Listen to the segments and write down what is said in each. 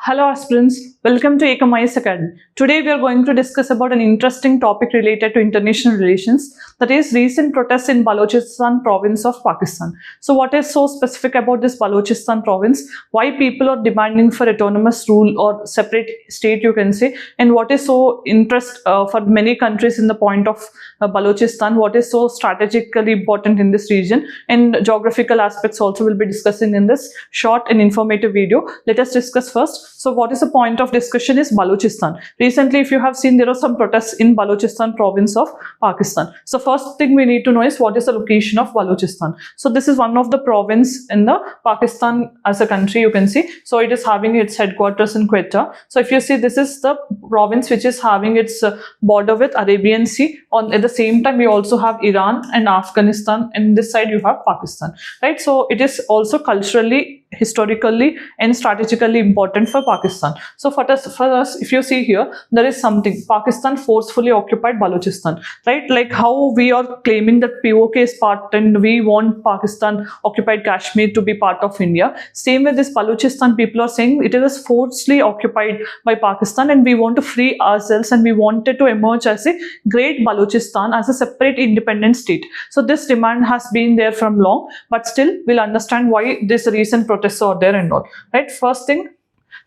Hello aspirants, welcome to Ekam Academy. Today we are going to discuss about an interesting topic related to international relations, that is recent protests in Balochistan province of Pakistan. So what is so specific about this Balochistan province? Why people are demanding for autonomous rule or separate state, you can say, and what is so interest for many countries in the point of Balochistan, what is so strategically important in this region, and geographical aspects also will be discussing in this short and informative video. Let us discuss first. So what is the point of discussion is Balochistan. Recently, if you have seen, there are some protests in Balochistan province of Pakistan. So first thing we need to know is what is the location of Balochistan. So this is one of the province in the Pakistan as a country, you can see. So it is having its headquarters in Quetta. So if you see, this is the province which is having its border with Arabian Sea. At the same time, we also have Iran and Afghanistan, and this side you have Pakistan, right? So it is also culturally, historically and strategically important for Pakistan. So for us, if you see here, there is something, Pakistan forcefully occupied Balochistan, right? Like how we are claiming that POK is part and we want Pakistan occupied Kashmir to be part of India. Same with this Balochistan, people are saying it is forcefully occupied by Pakistan and we want to free ourselves and we wanted to emerge as a great Balochistan as a separate independent state. So this demand has been there from long, but still we'll understand why this recent protests are there and all, right? First thing,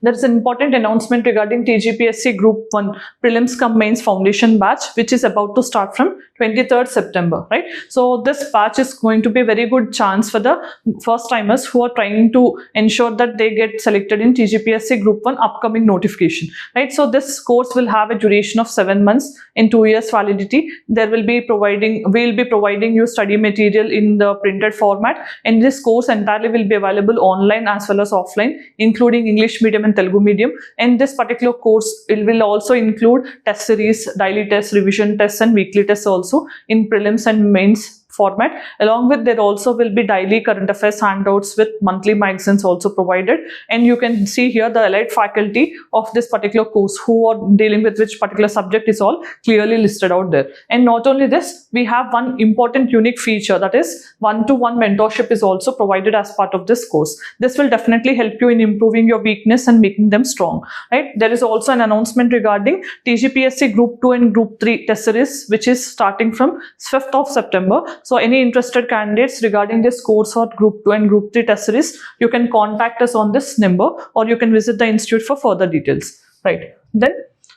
there is an important announcement regarding TSPSC Group 1 Prelims cum Mains Foundation batch, which is about to start from 23rd September, right? So this batch is going to be a very good chance for the first timers who are trying to ensure that they get selected in TSPSC Group 1 upcoming notification, right? So this course will have a duration of 7 months in 2 years validity. We'll be providing you study material in the printed format, and this course entirely will be available online as well as offline, including English medium and Telugu medium. And this particular course will also include test series, daily tests, revision tests and weekly tests also in prelims and mains format. Along with, there also will be daily current affairs handouts with monthly magazines also provided. And you can see here the allied faculty of this particular course who are dealing with which particular subject is all clearly listed out there. And not only this, we have one important unique feature, that is one-to-one mentorship is also provided as part of this course. This will definitely help you in improving your weakness and making them strong, right? There is also an announcement regarding TSPSC Group 2 and Group 3 test series, which is starting from 5th of September. So any interested candidates regarding this course or Group 2 and Group 3 test series, you can contact us on this number or you can visit the institute for further details, right? Then,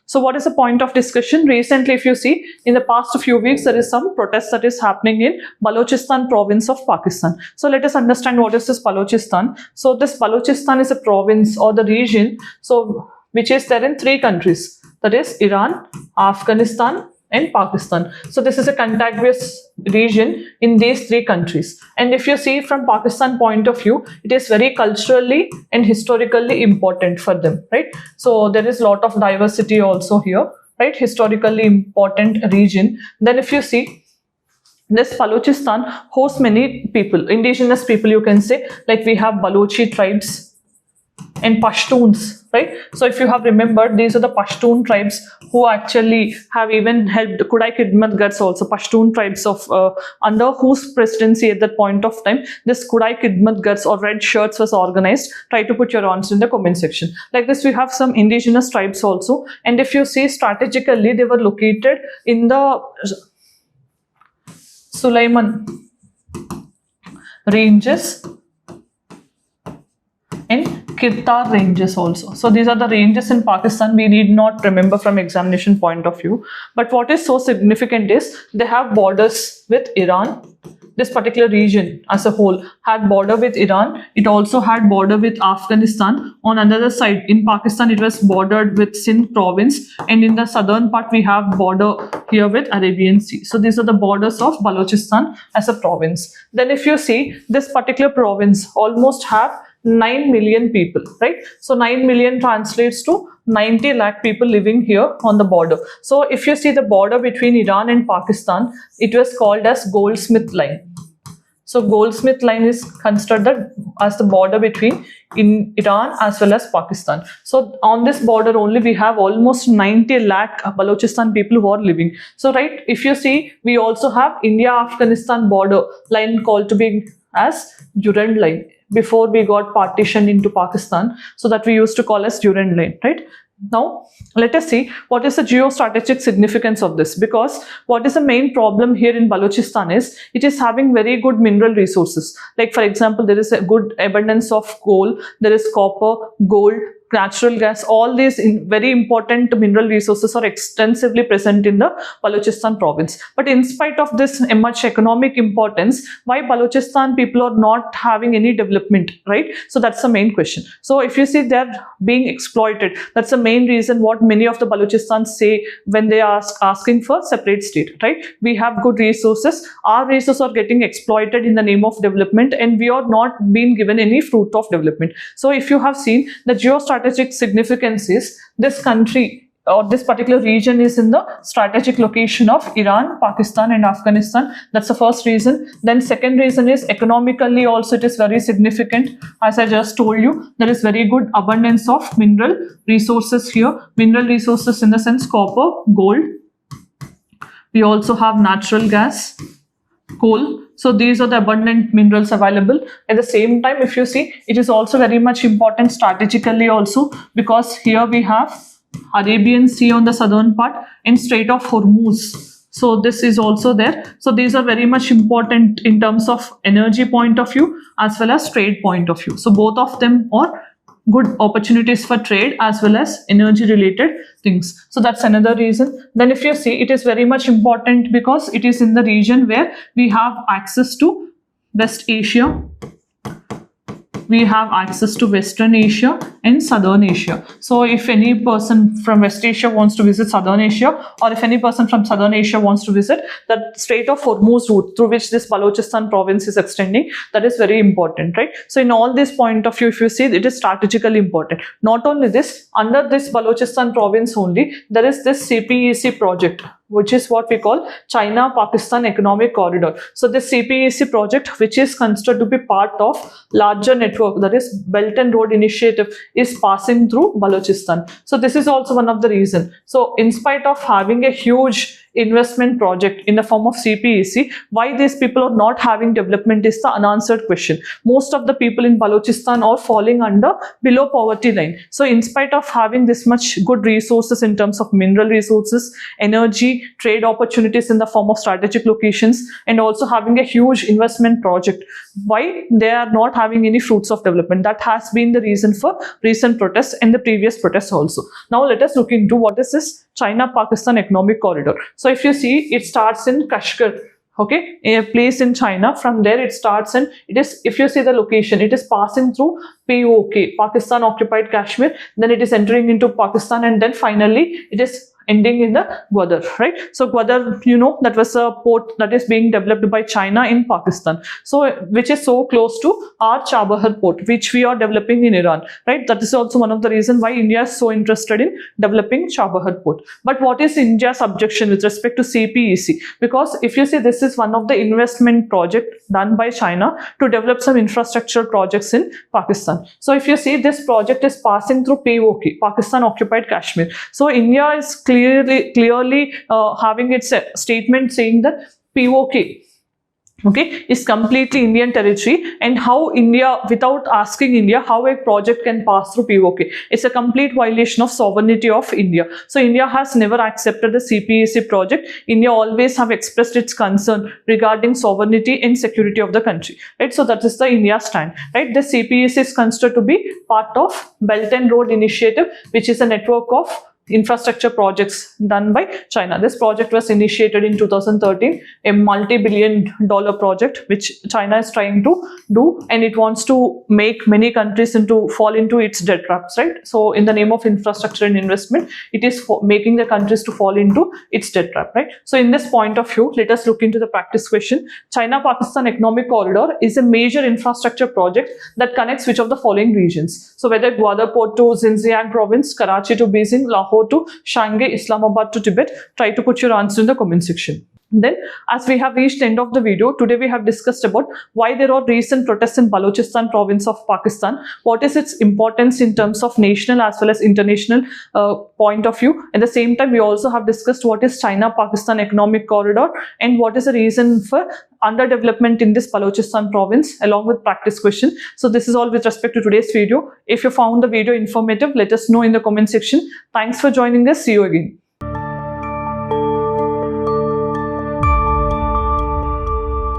so what is the point of discussion? Recently, if you see, in the past few weeks, there is some protest that is happening in Balochistan province of Pakistan. So let us understand what is this Balochistan. So this Balochistan is a province or the region, so which is there in 3 countries, that is Iran, Afghanistan and Pakistan. So this is a contiguous region in these 3 countries. And if you see from Pakistan point of view, it is very culturally and historically important for them, right? So there is a lot of diversity also here, right? Historically important region. Then if you see, this Balochistan hosts many people, indigenous people, you can say, like we have Balochi tribes and Pashtuns, right? So if you have remembered, these are the Pashtun tribes who actually have even helped Kudai Khidmat Gars also, Pashtun tribes of under whose presidency at that point of time this Kudai Khidmat Gars or red shirts was organized. Try to put your answer in the comment section. Like this, we have some indigenous tribes also, and if you see strategically, they were located in the Sulaiman ranges and Kirtar ranges also. So these are the ranges in Pakistan. We need not remember from examination point of view. But what is so significant is they have borders with Iran. This particular region as a whole had border with Iran. It also had border with Afghanistan. On another side, in Pakistan, it was bordered with Sindh province. And in the southern part, we have border here with Arabian Sea. So these are the borders of Balochistan as a province. Then if you see, this particular province almost have 9 million people, right? So 9 million translates to 90 lakh people living here on the border. So if you see the border between Iran and Pakistan, it was called as Goldsmith Line. So Goldsmith Line is considered as the border between Iran as well as Pakistan. So on this border only we have almost 90 lakh Balochistan people who are living. So right, if you see, we also have India-Afghanistan border line called to be as Durand Line. before we got partitioned into Pakistan, so that we used to call as Durand Line, right? Now, let us see what is the geostrategic significance of this, because what is the main problem here in Balochistan is it is having very good mineral resources. Like for example, there is a good abundance of coal, there is copper, gold, natural gas. All these very important mineral resources are extensively present in the Balochistan province. But in spite of this much economic importance, why Balochistan people are not having any development, right? So that's the main question. So if you see they're being exploited, that's the main reason what many of the Balochistan say when they are asking for separate state, right? We have good resources, our resources are getting exploited in the name of development, and we are not being given any fruit of development. So if you have seen, the geostrategic significance is this country or this particular region is in the strategic location of Iran, Pakistan and Afghanistan. That's the first reason. Then second reason is economically also it is very significant. As I just told you, there is very good abundance of mineral resources here. Mineral resources in the sense copper, gold. We also have natural gas, coal. So these are the abundant minerals available. At the same time, if you see, it is also very much important strategically also, because here we have Arabian Sea on the southern part and Strait of Hormuz. So this is also there. So these are very much important in terms of energy point of view as well as trade point of view. So both of them are good opportunities for trade as well as energy related things. So that's another reason. Then if you see, it is very much important because it is in the region where we have access to West Asia, we have access to Western Asia and Southern Asia. So if any person from West Asia wants to visit Southern Asia, or if any person from Southern Asia wants to visit, that Strait of Hormuz route through which this Balochistan province is extending, that is very important, right? So in all this point of view, if you see, it is strategically important. Not only this, under this Balochistan province only, there is this CPEC project, which is what we call China-Pakistan Economic Corridor. So this CPEC project, which is considered to be part of larger network, that is Belt and Road Initiative, is passing through Balochistan. So this is also one of the reasons. So in spite of having a huge investment project in the form of CPEC, why these people are not having development is the unanswered question. Most of the people in Balochistan are falling under below poverty line. So in spite of having this much good resources in terms of mineral resources, energy, trade opportunities in the form of strategic locations, and also having a huge investment project, why they are not having any fruits of development? That has been the reason for recent protests and the previous protests also. Now let us look into what is this China-Pakistan Economic Corridor. So if you see, it starts in Kashgar, okay, a place in China. From there it starts, and it is, if you see the location, it is passing through POK, Pakistan Occupied Kashmir, then it is entering into Pakistan, and then finally it is ending in the Gwadar, right? So Gwadar, you know, that was a port that is being developed by China in Pakistan, so which is so close to our Chabahar port, which we are developing in Iran, right? That is also one of the reasons why India is so interested in developing Chabahar port. But what is India's objection with respect to CPEC? Because if you see, this is one of the investment project done by China to develop some infrastructure projects in Pakistan. So if you see, this project is passing through POK, Pakistan Occupied Kashmir. So India is clearly having its statement saying that POK, okay, is completely Indian territory, and how India, without asking India, how a project can pass through POK, it's a complete violation of sovereignty of India. So India has never accepted the CPEC project. India always have expressed its concern regarding sovereignty and security of the country, right? So that is the India stand, right? The CPEC is considered to be part of Belt and Road Initiative, which is a network of infrastructure projects done by China. This project was initiated in 2013, a multi-billion-dollar project which China is trying to do, and it wants to make many countries fall into its debt traps, right? So in the name of infrastructure and investment, it is making the countries to fall into its debt trap, right? So in this point of view, let us look into the practice question. China-Pakistan Economic Corridor is a major infrastructure project that connects which of the following regions? So whether Gwadar Port to Xinjiang province, Karachi to Beijing, Lahore to Shanghai, Islamabad to Tibet. Try to put your answer in the comment section. Then, as we have reached the end of the video, today we have discussed about why there are recent protests in Balochistan province of Pakistan, what is its importance in terms of national as well as international point of view. At the same time, we also have discussed what is China-Pakistan economic corridor and what is the reason for underdevelopment in this Balochistan province, along with practice question. So this is all with respect to today's video. If you found the video informative, let us know in the comment section. Thanks for joining us. See you again.